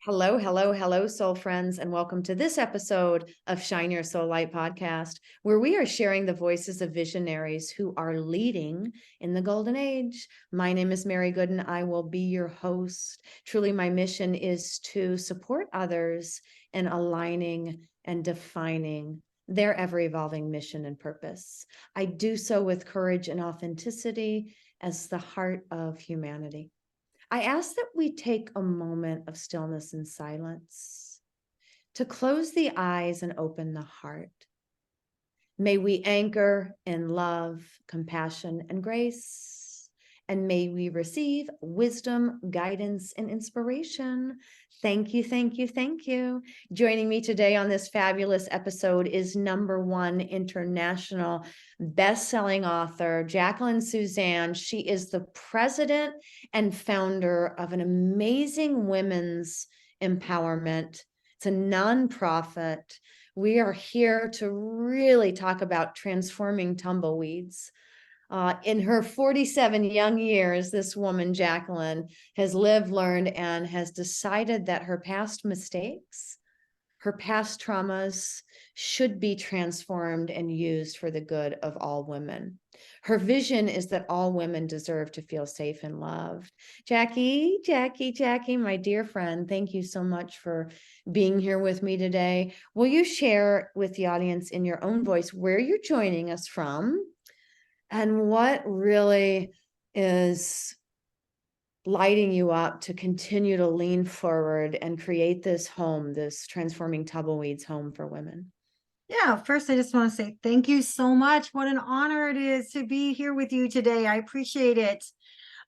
Hello, hello, hello, soul friends, and welcome to this episode of Shine Your Soul Light podcast, where we are sharing the voices of visionaries who are leading in the golden age. My name is Mary Gooden. I will be your host. Truly, my mission is to support others in aligning and defining their ever-evolving mission and purpose. I do so with courage and authenticity as the heart of humanity. I ask that we take a moment of stillness and silence to close the eyes and open the heart. May we anchor in love, compassion, and grace. And may we receive wisdom, guidance, and inspiration. Thank you, thank you, thank you. Joining me today on this fabulous episode is #1 international best-selling author, Jacqualine Suzanne. She is the president and founder of an amazing women's empowerment. It's a nonprofit. We are here to really talk about transforming tumbleweeds. In her 47 young years, this woman, Jacqualine, has lived, learned, and has decided that her past mistakes, her past traumas should be transformed and used for the good of all women. Her vision is that all women deserve to feel safe and loved. Jackie, my dear friend, thank you so much for being here with me today. Will you share with the audience in your own voice where you're joining us from and what really is lighting you up to continue to lean forward and create this home, this Transforming Tubleweeds home for women? Yeah, first, I just want to say thank you so much. What an honor it is to be here with you today. I appreciate it.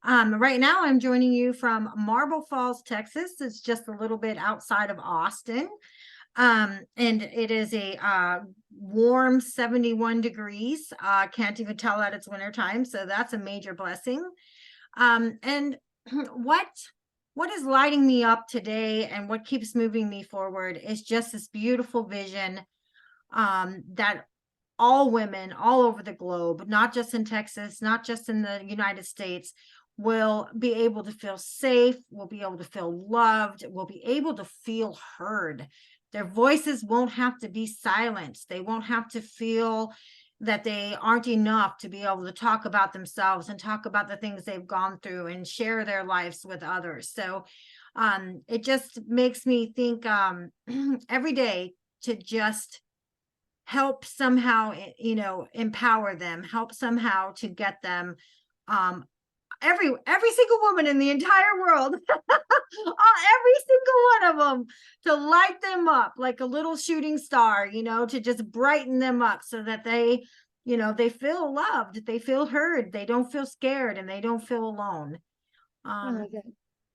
Right now, I'm joining you from Marble Falls, Texas. It's just a little bit outside of Austin. And it is a warm 71 degrees. Can't even tell that it's wintertime, so that's a major blessing. And what is lighting me up today and what keeps moving me forward is just this beautiful vision that all women all over the globe, not just in Texas, not just in the United States, will be able to feel safe, will be able to feel loved, will be able to feel heard. Their voices won't have to be silenced. They won't have to feel that they aren't enough to be able to talk about themselves and talk about the things they've gone through and share their lives with others. So it just makes me think every day to just help somehow, empower them, help somehow to get them, every single woman in the entire world, every single one of them, to light them up like a little shooting star, to just brighten them up so that they, they feel loved, they feel heard, they don't feel scared, and they don't feel alone.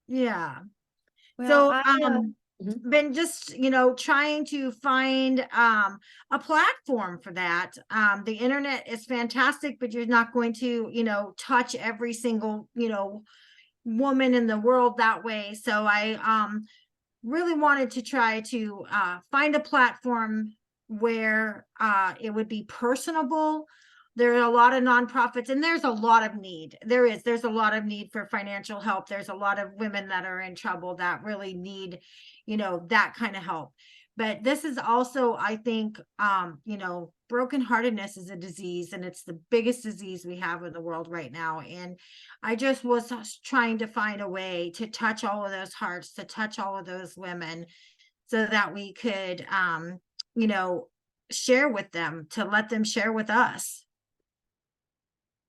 Yeah. Well, So, been just trying to find a platform for that. The internet is fantastic, but you're not going to touch every single woman in the world that way. So I really wanted to try to find a platform where it would be personable. There are a lot of nonprofits, and there's a lot of need. There's a lot of need for financial help. There's a lot of women that are in trouble that really need, that kind of help. But this is also, I think, brokenheartedness is a disease, and it's the biggest disease we have in the world right now. And I just was trying to find a way to touch all of those hearts, to touch all of those women, so that we could, share with them, to let them share with us.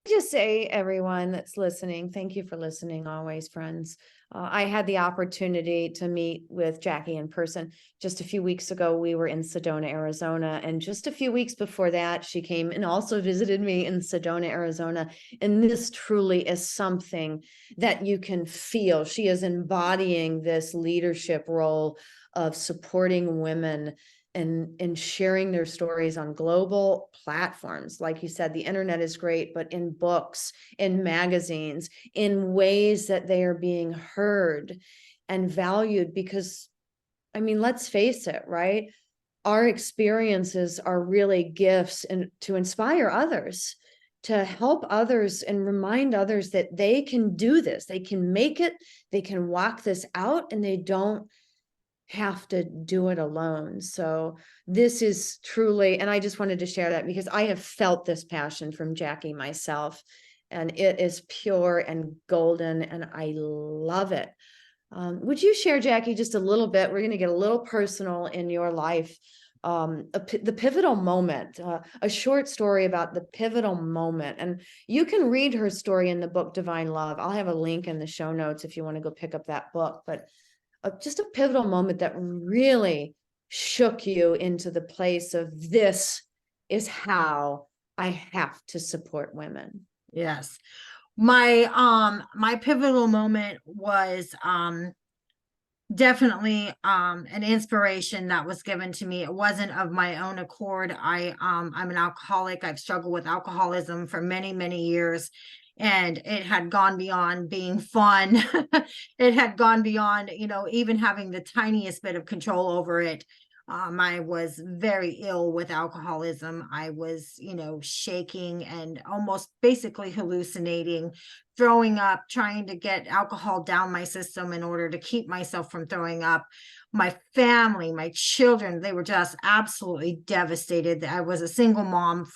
Just say, everyone that's listening, thank you for listening always, friends. I had the opportunity to meet with Jackie in person just a few weeks ago. We were in Sedona, Arizona, and just a few weeks before that, she came and also visited me in Sedona, Arizona. And this truly is something that you can feel. She is embodying this leadership role of supporting women and sharing their stories on global platforms. Like you said, the internet is great, but in books, in magazines, in ways that they are being heard and valued. Because, I mean, let's face it, right? Our experiences are really gifts and to inspire others, to help others and remind others that they can do this, they can make it, they can walk this out, and they don't have to do it alone. So this is truly, and I just wanted to share that because I have felt this passion from Jackie myself, and it is pure and golden, and I love it. Would you share, Jackie, just a little bit? We're going to get a little personal in your life. The pivotal moment, a short story about the pivotal moment. And you can read her story in the book, Divine Love. I'll have a link in the show notes if you want to go pick up that book. But just a pivotal moment that really shook you into the place of, this is how I have to support women. Yes. My pivotal moment was definitely an inspiration that was given to me. It wasn't of my own accord. I'm an alcoholic. I've struggled with alcoholism for many, many years, and it had gone beyond being fun. It had gone beyond, even having the tiniest bit of control over it. I was very ill with alcoholism. I was, shaking and almost basically hallucinating, throwing up, trying to get alcohol down my system in order to keep myself from throwing up. My family, my children, they were just absolutely devastated. I was a single mom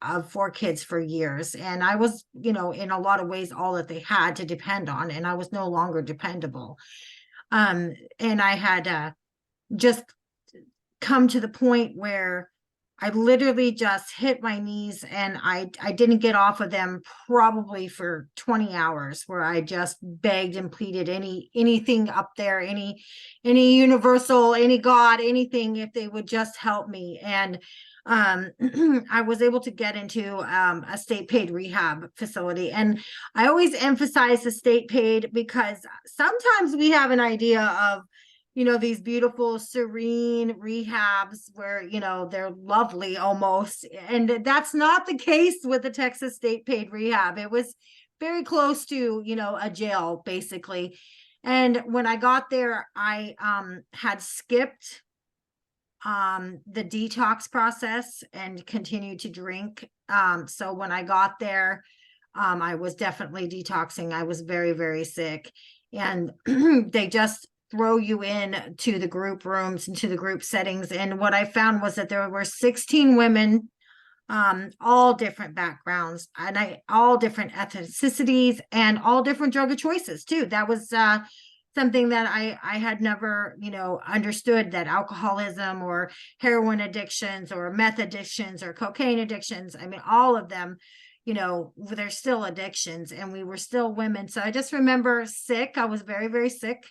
of 4 kids for years. And I was, in a lot of ways, all that they had to depend on. And I was no longer dependable. And I had just come to the point where I literally just hit my knees, and I didn't get off of them probably for 20 hours, where I just begged and pleaded anything up there, any universal, any God, anything, if they would just help me. And I was able to get into a state paid rehab facility. And I always emphasize the state paid because sometimes we have an idea of, these beautiful, serene rehabs where, they're lovely almost. And that's not the case with the Texas state paid rehab. It was very close to, a jail, basically. And when I got there, I had skipped the detox process and continued to drink. So when I got there, I was definitely detoxing. I was very, very sick. And they just throw you in to the group rooms and to the group settings. And what I found was that there were 16 women, all different backgrounds, and all different ethnicities, and all different drug of choices too. That was something that I had never, understood, that alcoholism or heroin addictions or meth addictions or cocaine addictions, I mean, all of them, they're still addictions, and we were still women. So I just remember sick. I was very, very sick.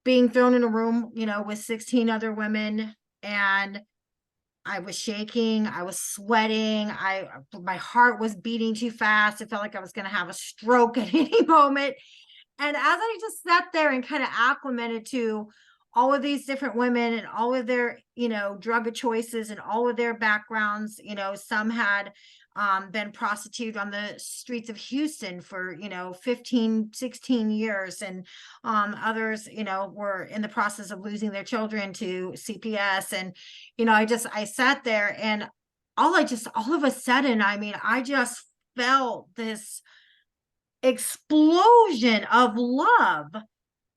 Being thrown in a room, with 16 other women, and I was shaking, I was sweating, my heart was beating too fast. It felt like I was going to have a stroke at any moment. And as I just sat there and kind of acclimated to all of these different women and all of their, drug of choices and all of their backgrounds, some had been prostituted on the streets of Houston for, 15, 16 years. And others, were in the process of losing their children to CPS. And, I sat there, and all of a sudden, I mean, I just felt this explosion of love.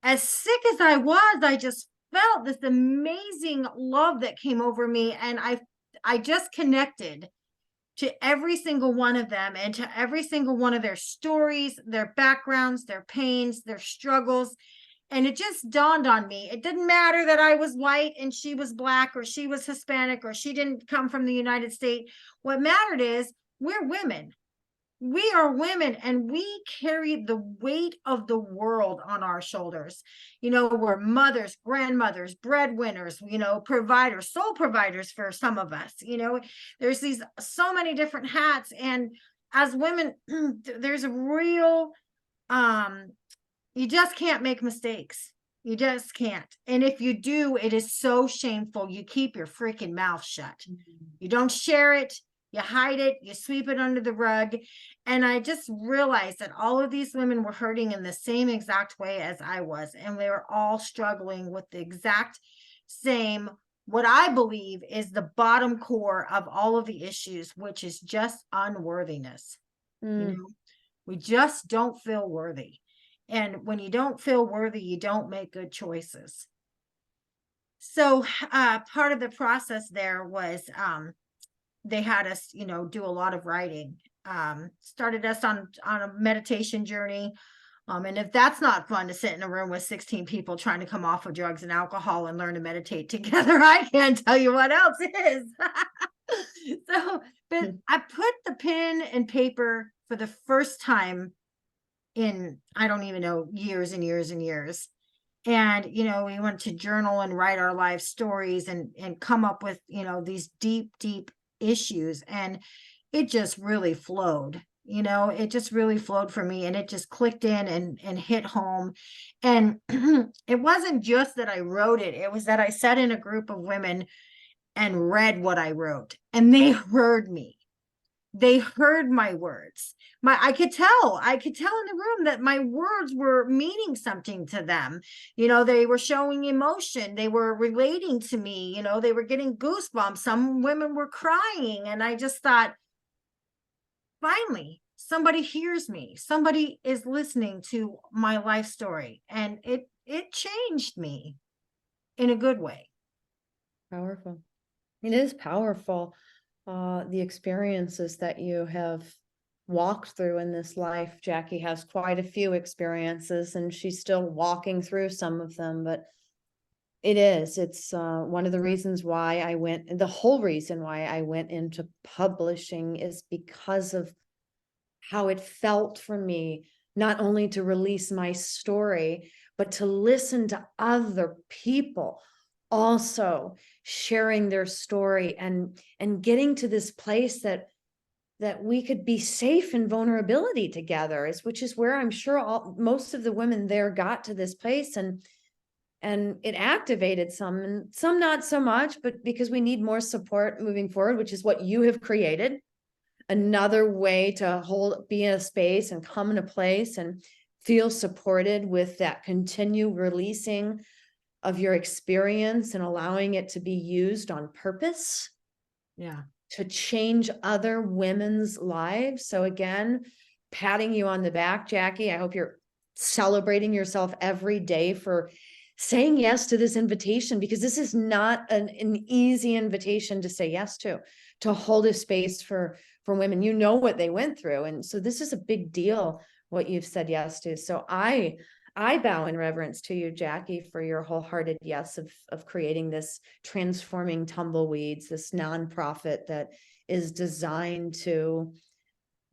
As sick as I was, I just felt this amazing love that came over me. And I just connected to every single one of them, and to every single one of their stories, their backgrounds, their pains, their struggles. And it just dawned on me, it didn't matter that I was white and she was Black, or she was Hispanic, or she didn't come from the United States. What mattered is, we're women. We are women, and we carry the weight of the world on our shoulders. We're mothers, grandmothers, breadwinners, providers, sole providers for some of us. There's so many different hats. And as women, there's a real, you just can't make mistakes. You just can't. And if you do, it is so shameful. You keep your freaking mouth shut. You don't share it. You hide it, you sweep it under the rug. And I just realized that all of these women were hurting in the same exact way as I was. And they were all struggling with the exact same, what I believe is the bottom core of all of the issues, which is just unworthiness. We just don't feel worthy. And when you don't feel worthy, you don't make good choices. So part of the process there was they had us, do a lot of writing. Started us on a meditation journey. And if that's not fun to sit in a room with 16 people trying to come off of drugs and alcohol and learn to meditate together, I can't tell you what else is. So, but I put the pen and paper for the first time in, I don't even know, years and years and years. And, we went to journal and write our life stories and come up with, these deep, deep issues. And it just really flowed. It just really flowed for me, and it just clicked in and hit home. And it wasn't just that I wrote it, it was that I sat in a group of women and read what I wrote, and they heard me. They heard my words. I could tell in the room that my words were meaning something to them. They were showing emotion. They were relating to me. They were getting goosebumps. Some women were crying. And I just thought, finally, somebody hears me. Somebody is listening to my life story. And it changed me in a good way. Powerful. It is powerful. The experiences that you have walked through in this life. Jackie has quite a few experiences, and she's still walking through some of them, but it's one of the reasons why the whole reason why I went into publishing is because of how it felt for me, not only to release my story, but to listen to other people also sharing their story and getting to this place that we could be safe in vulnerability together, which is where I'm sure most of the women there got to this place, and it activated some, and some not so much, but because we need more support moving forward, which is what you have created. Another way to be in a space and come in a place and feel supported with that continued releasing of your experience and allowing it to be used on purpose. Yeah. To change other women's lives. So again, patting you on the back, Jackie. I hope you're celebrating yourself every day for saying yes to this invitation, because this is not an easy invitation to say yes to hold a space for women. You know what they went through. And so this is a big deal, what you've said yes to. So I bow in reverence to you, Jackie, for your wholehearted yes of creating this Transforming Tumbleweeds, this nonprofit that is designed to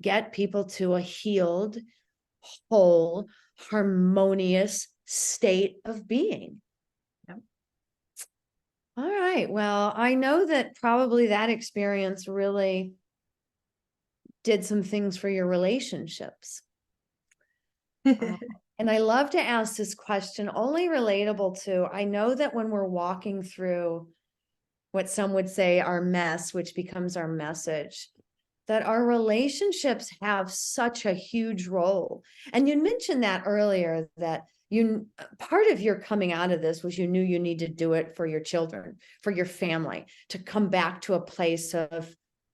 get people to a healed, whole, harmonious state of being. Yep. All right. Well, I know that probably that experience really did some things for your relationships. And I love to ask this question, only relatable to, I know that when we're walking through what some would say our mess, which becomes our message, that our relationships have such a huge role. And you mentioned that earlier, that part of your coming out of this was you knew you needed to do it for your children, for your family, to come back to a place of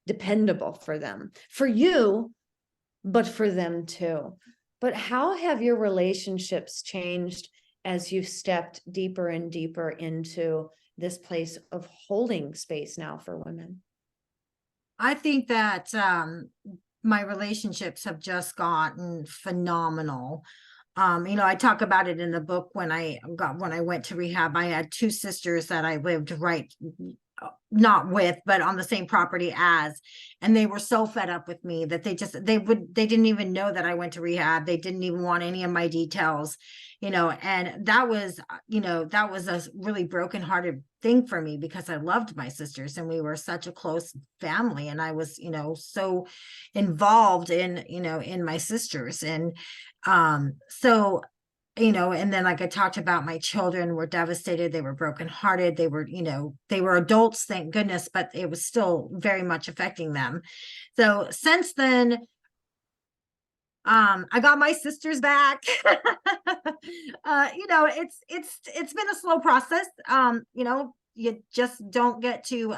dependable for them, for you, but for them too. But how have your relationships changed as you've stepped deeper and deeper into this place of holding space now for women? I think that my relationships have just gotten phenomenal. I talk about it in the book. When I went to rehab, I had two sisters that I lived not with, but on the same property as, and they were so fed up with me that they didn't even know that I went to rehab. They didn't even want any of my details, and that was a really brokenhearted thing for me, because I loved my sisters and we were such a close family, and I was, so involved in my sisters. And so and then, like I talked about, my children were devastated. They were brokenhearted. They were adults, thank goodness, but it was still very much affecting them. So since then, I got my sisters back. It's been a slow process. You just don't get to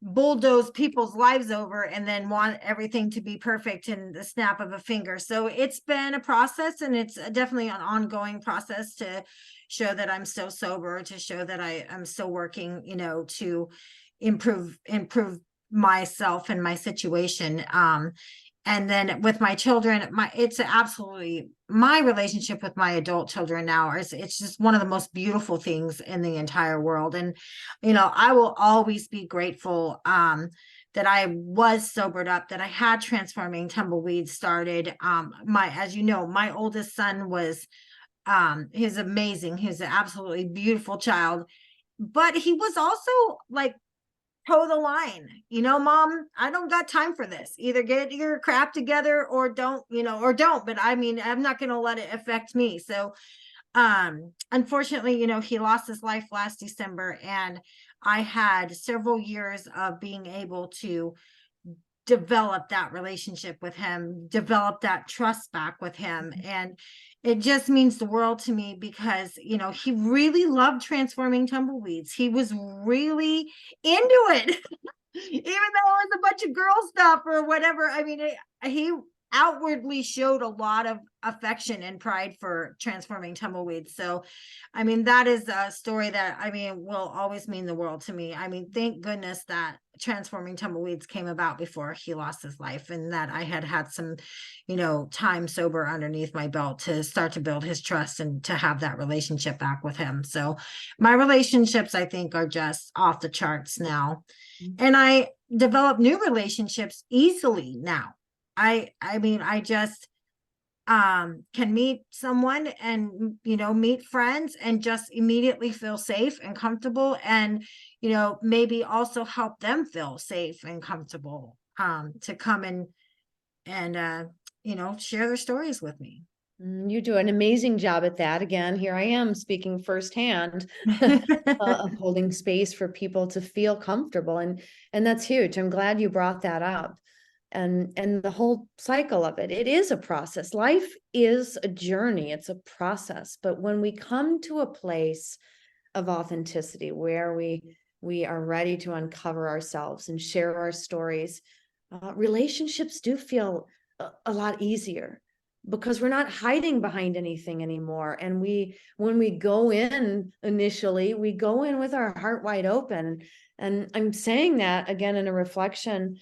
bulldoze people's lives over and then want everything to be perfect in the snap of a finger. So it's been a process, and it's definitely an ongoing process to show that I'm still sober, to show that I'm still working, to improve myself and my situation. And then with my children, it's absolutely, my relationship with my adult children now is, it's just one of the most beautiful things in the entire world. And I will always be grateful that I was sobered up, that I had Transforming Tumbleweeds started. As you know, my oldest son was he's amazing. He's an absolutely beautiful child, but he was also like, toe the line, mom, I don't got time for this. Either get your crap together or don't, or don't. But I mean, I'm not going to let it affect me. So unfortunately, he lost his life last December, and I had several years of being able to develop that relationship with him, develop that trust back with him. And it just means the world to me, because, he really loved Transforming Tumbleweeds. He was really into it, even though it was a bunch of girl stuff or whatever. I mean, he outwardly showed a lot of affection and pride for Transforming Tumbleweeds. So, I mean, that is a story that, will always mean the world to me. I mean, thank goodness that Transforming Tumbleweeds came about before he lost his life, and that I had some, time sober underneath my belt to start to build his trust and to have that relationship back with him. So my relationships, I think, are just off the charts now. And I develop new relationships easily now. I mean, I just can meet someone and, meet friends and just immediately feel safe and comfortable, and, maybe also help them feel safe and comfortable to come and share their stories with me. You do an amazing job at that. Again, here I am speaking firsthand of holding space for people to feel comfortable. And that's huge. I'm glad you brought that up. And the whole cycle of it, it is a process. Life is a journey. It's a process. But when we come to a place of authenticity where we are ready to uncover ourselves and share our stories, relationships do feel a lot easier, because we're not hiding behind anything anymore. And when we go in initially, we go in with our heart wide open. And I'm saying that again in a reflection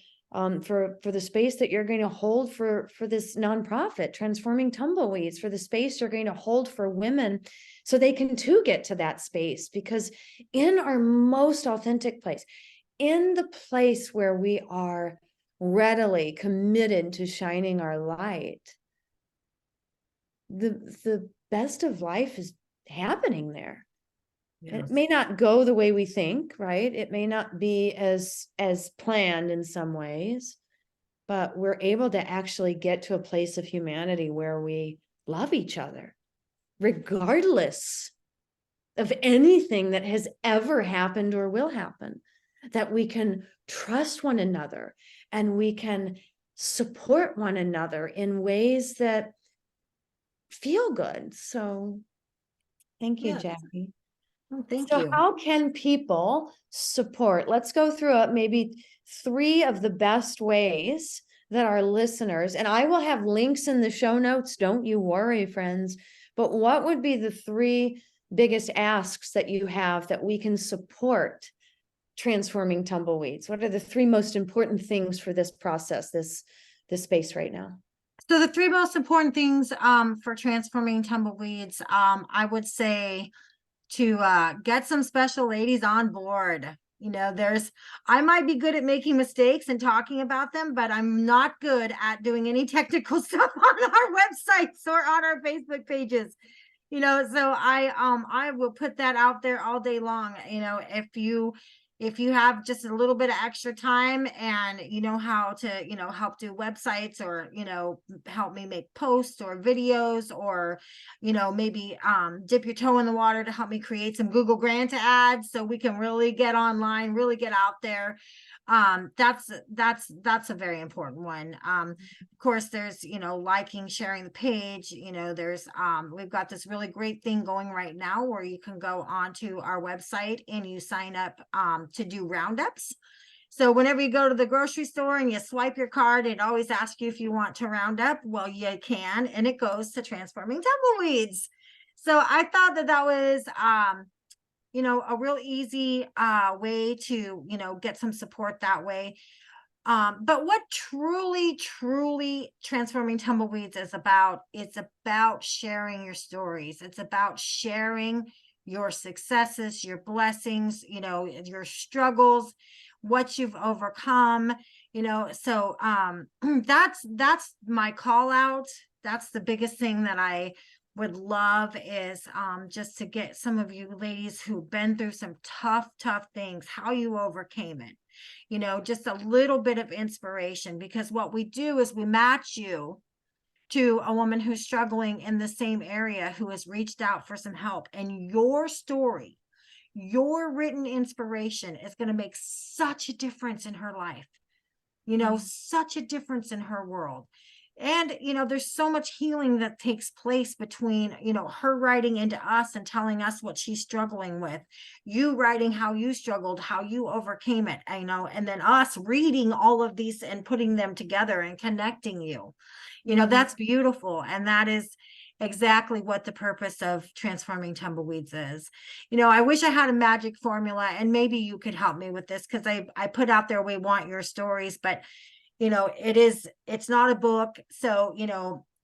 for the space that you're going to hold for this nonprofit, Transforming Tumbleweeds, for the space you're going to hold for women, so they can too get to that space. Because in our most authentic place, in the place where we are readily committed to shining our light, the best of life is happening there. It may not go the way we think, right? It may not be as planned in some ways, but we're able to actually get to a place of humanity where we love each other, regardless of anything that has ever happened or will happen, that we can trust one another and we can support one another in ways that feel good. So thank you, Yes. Jackie. Oh, thank So you. how can people support? Let's go through it, maybe 3 of the best ways that our listeners, and I will have links in the show notes, don't you worry, friends. But what would be the 3 biggest asks that you have that we can support Transforming Tumbleweeds? What are the 3 most important things for this process, this space right now? So the 3 most important things for Transforming Tumbleweeds, I would say to get some special ladies on board. I might be good at making mistakes and talking about them, but I'm not good at doing any technical stuff on our websites or on our Facebook pages. So I will put that out there all day long. If you have just a little bit of extra time and you know how to, help do websites, or, help me make posts or videos, or, maybe dip your toe in the water to help me create some Google Grant ads so we can really get online, really get out there. That's a very important one. Of course, there's, liking, sharing the page. There's we've got this really great thing going right now where you can go onto our website and you sign up to do roundups. So whenever you go to the grocery store and you swipe your card, it always asks you if you want to round up. Well, you can, and it goes to Transforming Tumbleweeds. So I thought that that was, a real easy way to, get some support that way. But what truly Transforming Tumbleweeds is about, it's about sharing your stories. It's about sharing your successes, your blessings, your struggles, what you've overcome, so that's my call out. That's the biggest thing that I would love is just to get some of you ladies who've been through some tough things, how you overcame it, just a little bit of inspiration, because what we do is we match you to a woman who's struggling in the same area, who has reached out for some help, and your story, your written inspiration is going to make such a difference in her life, such a difference in her world. And, there's so much healing that takes place between, her writing into us and telling us what she's struggling with, you writing how you struggled, how you overcame it, and then us reading all of these and putting them together and connecting you. That's beautiful. And that is exactly what the purpose of Transforming Tumbleweeds is. I wish I had a magic formula, and maybe you could help me with this, because I put out there, we want your stories, but it's not a book. So,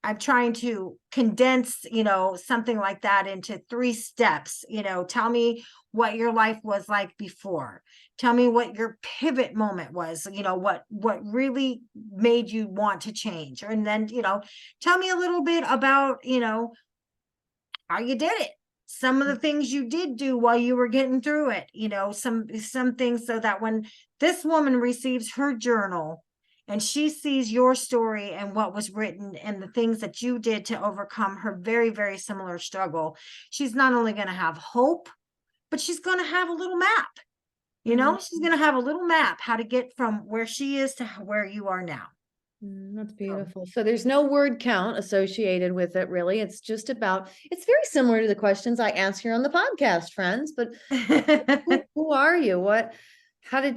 I'm trying to condense, something like that into 3 steps. Tell me what your life was like before. Tell me what your pivot moment was, what really made you want to change. And then, tell me a little bit about, how you did it. Some of the things you did do while you were getting through it, some things, so that when this woman receives her journal and she sees your story and what was written and the things that you did to overcome her very, very similar struggle, she's not only going to have hope, but she's going to have a little map. She's going to have a little map how to get from where she is to where you are now. That's beautiful. So there's no word count associated with it, really. It's just about, it's very similar to the questions I ask here on the podcast, friends, but who are you? What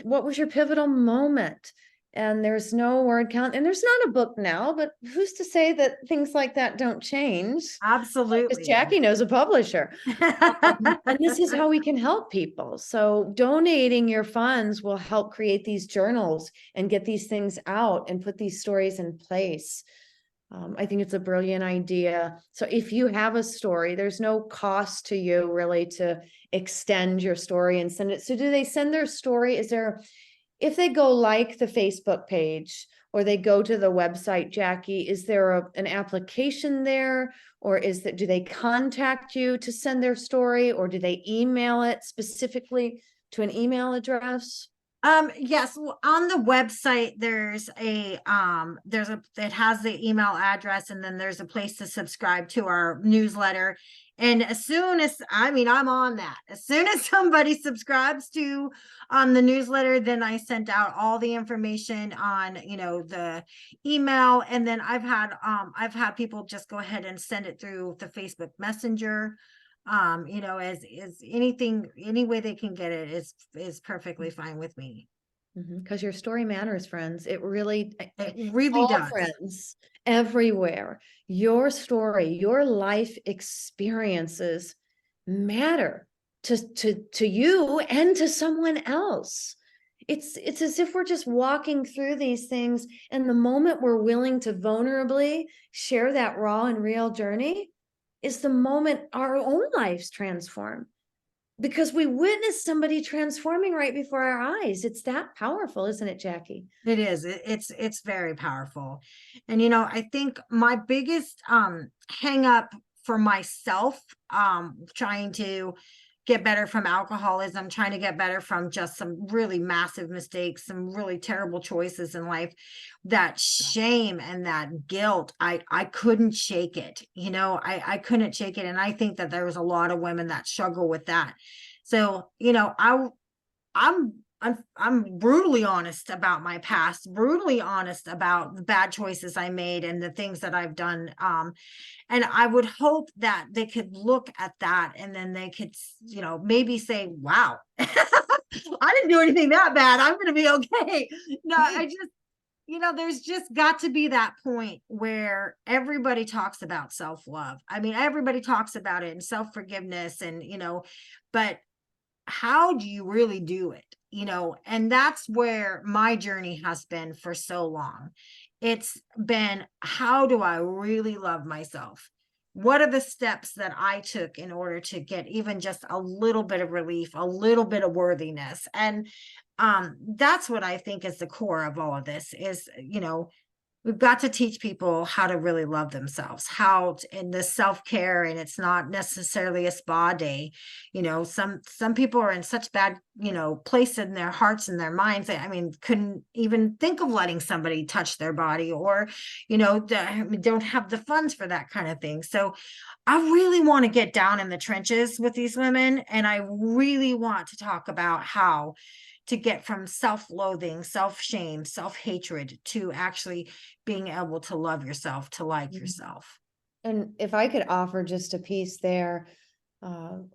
was your pivotal moment? And there's no word count, and there's not a book now, but who's to say that things like that don't change? Absolutely. Because Jackie knows a publisher. And this is how we can help people. So donating your funds will help create these journals and get these things out and put these stories in place. I think it's a brilliant idea. So if you have a story, there's no cost to you really to extend your story and send it. So do they send their story? If they go like the Facebook page or they go to the website, Jackie, is there an application there, or do they contact you to send their story, or do they email it specifically to an email address? Yes, on the website, it has the email address, and then there's a place to subscribe to our newsletter. And as soon as, I'm on that. As soon as somebody subscribes to the newsletter, then I sent out all the information on, the email. And then I've had people just go ahead and send it through the Facebook Messenger. As anything, any way they can get it is perfectly fine with me. Because your story matters, friends. It really does. Friends everywhere. Your story, your life experiences matter to you and to someone else. It's as if we're just walking through these things, and the moment we're willing to vulnerably share that raw and real journey is the moment our own lives transform, because we witnessed somebody transforming right before our eyes. It's that powerful, isn't it, Jackie? It is. It's very powerful. And, I think my biggest hang up for myself, trying to get better from alcoholism, trying to get better from just some really massive mistakes, some really terrible choices in life, that shame and that guilt, I couldn't shake it. I couldn't shake it. And I think that there's a lot of women that struggle with that. So, I'm brutally honest about my past, brutally honest about the bad choices I made and the things that I've done. And I would hope that they could look at that, and then they could, maybe say, wow, I didn't do anything that bad. I'm going to be okay. No, I just, there's just got to be that point where everybody talks about self-love. I mean, everybody talks about it and self-forgiveness and, but how do you really do it? And that's where my journey has been for so long. It's been, how do I really love myself? What are the steps that I took in order to get even just a little bit of relief, a little bit of worthiness? And that's what I think is the core of all of this is, we've got to teach people how to really love themselves, in the self-care, and it's not necessarily a spa day. Some people are in such bad, place in their hearts and their minds. I mean, couldn't even think of letting somebody touch their body or, don't have the funds for that kind of thing. So I really want to get down in the trenches with these women. And I really want to talk about how to get from self-loathing, self-shame, self-hatred to actually being able to love yourself, to like yourself. And if I could offer just a piece there,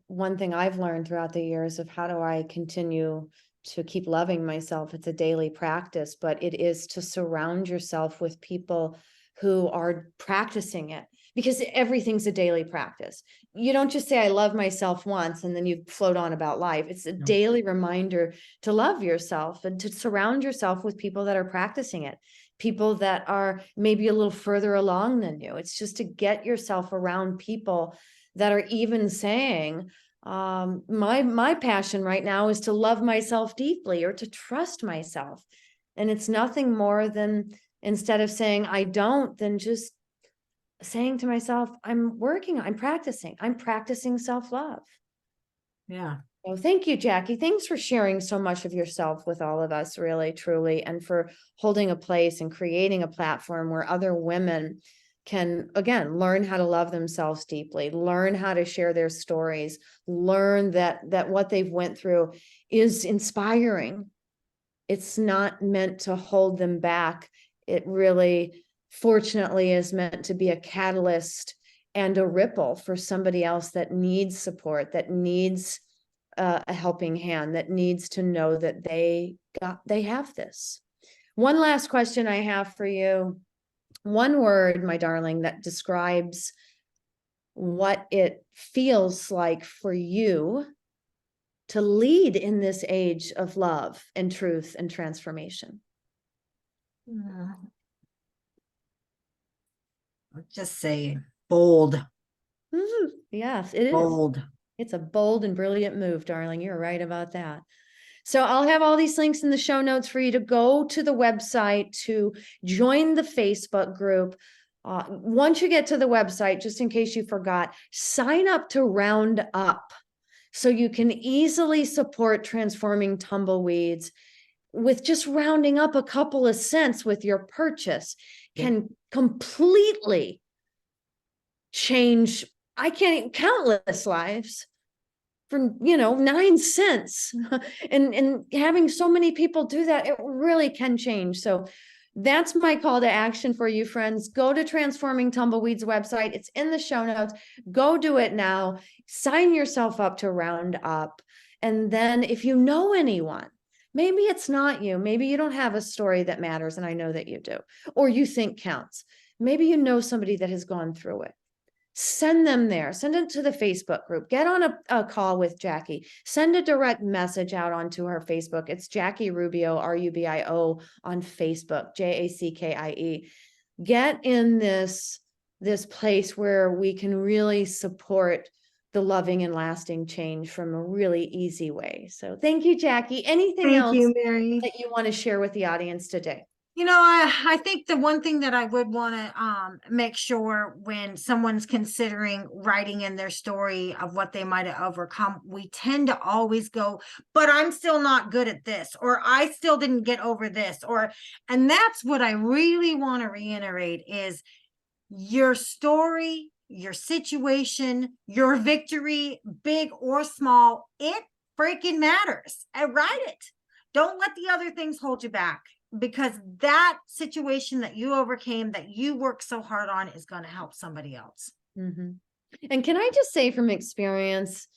one thing I've learned throughout the years of how do I continue to keep loving myself, it's a daily practice, but it is to surround yourself with people who are practicing it, because everything's a daily practice. You don't just say, I love myself once, and then you float on about life. It's a daily reminder to love yourself and to surround yourself with people that are practicing it, people that are maybe a little further along than you. It's just to get yourself around people that are even saying, my passion right now is to love myself deeply or to trust myself. And it's nothing more than, instead of saying, I don't, then just saying to myself, I'm practicing self-love. Yeah. So thank you, Jackie. Thanks for sharing so much of yourself with all of us, really, truly, and for holding a place and creating a platform where other women can, again, learn how to love themselves deeply, learn how to share their stories, learn that what they've went through is inspiring. It's not meant to hold them back. It really, fortunately, is meant to be a catalyst and a ripple for somebody else that needs support, that needs a helping hand, that needs to know that they have this. One last question I have for you. One word, my darling, that describes what it feels like for you to lead in this age of love and truth and transformation. I'll just say bold. Yes, it is. Bold. It's a bold and brilliant move, darling. You're right about that. So I'll have all these links in the show notes for you to go to the website, to join the Facebook group. Once you get to the website, just in case you forgot, sign up to Round Up so you can easily support Transforming Tumbleweeds with just rounding up a couple of cents with your purchase. Can completely change, countless lives for 9 cents. and having so many people do that, it really can change. So that's my call to action for you, friends. Go to Transforming Tumbleweeds website. It's in the show notes. Go do it now. Sign yourself up to Round Up. And then if you know anyone, maybe it's not you, maybe you don't have a story that matters, and I know that you do, or you think counts. Maybe you know somebody that has gone through it. Send them there. Send it to the Facebook group. Get on a call with Jackie. Send a direct message out onto her Facebook. It's Jackie Rubio, Rubio on Facebook, Jackie. Get in this place where we can really support the loving and lasting change from a really easy way. So thank you, Jackie. Anything else Mary, that you want to share with the audience today? I think the one thing that I would want to make sure when someone's considering writing in their story of what they might have overcome, we tend to always go, but I'm still not good at this, or I still didn't get over this, and that's what I really want to reiterate is your story, your situation, your victory, big or small, it freaking matters. And write it. Don't let the other things hold you back, because that situation that you overcame, that you worked so hard on, is going to help somebody else. Mm-hmm. And can I just say from experience,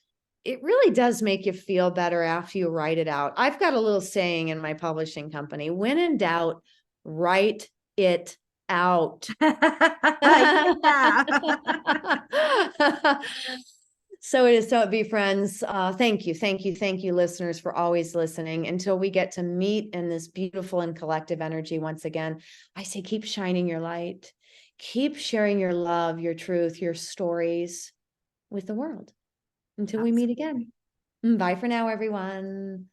it really does make you feel better after you write it out. I've got a little saying in my publishing company: when in doubt, write it out. Yeah. So it is. So it be, friends. Thank you, listeners, for always listening. Until we get to meet in this beautiful and collective energy once again, I say keep shining your light, keep sharing your love, your truth, your stories with the world. Until we meet again. Bye for now, everyone.